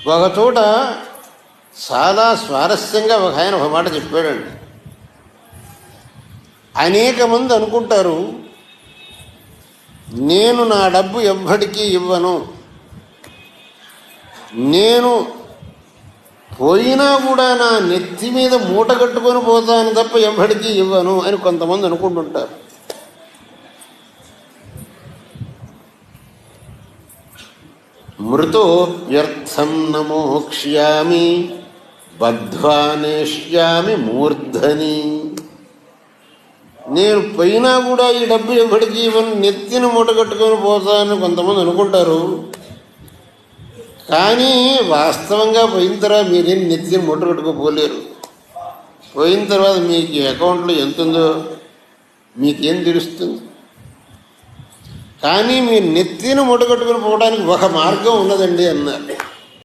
ఒకచోట చాలా స్వారస్యంగా ఒక ఆయన ఒక మాట చెప్పాడండి. అనేక మంది అనుకుంటారు, నేను నా డబ్బు ఎవ్వడికి ఇవ్వను, నేను పోయినా కూడా నా నెత్తి మీద మూట కట్టుకొని పోతాను తప్ప ఎవ్వడికి ఇవ్వను అని కొంతమంది అనుకుంటుంటారు. మృతో వ్యర్థం నమోక్ష్యామి బద్ధ్వా నేష్యామి మూర్ధని. నేను పోయినా కూడా ఈ డబ్బు ఎవ్వడికి ఇవ్వను, నెత్తిని మూట కట్టుకొని పోతానని కొంతమంది అనుకుంటారు. కానీ వాస్తవంగా పోయిన తర్వాత మీరేం నెత్తిని మూట కట్టుకోపోలేరు. పోయిన తర్వాత మీకు అకౌంట్లో ఎంత ఉందో మీకేం తెలుస్తుంది. కానీ మీరు నెత్తిని మూట కట్టుకొని పోవడానికి ఒక మార్గం ఉన్నదండి అన్నారు.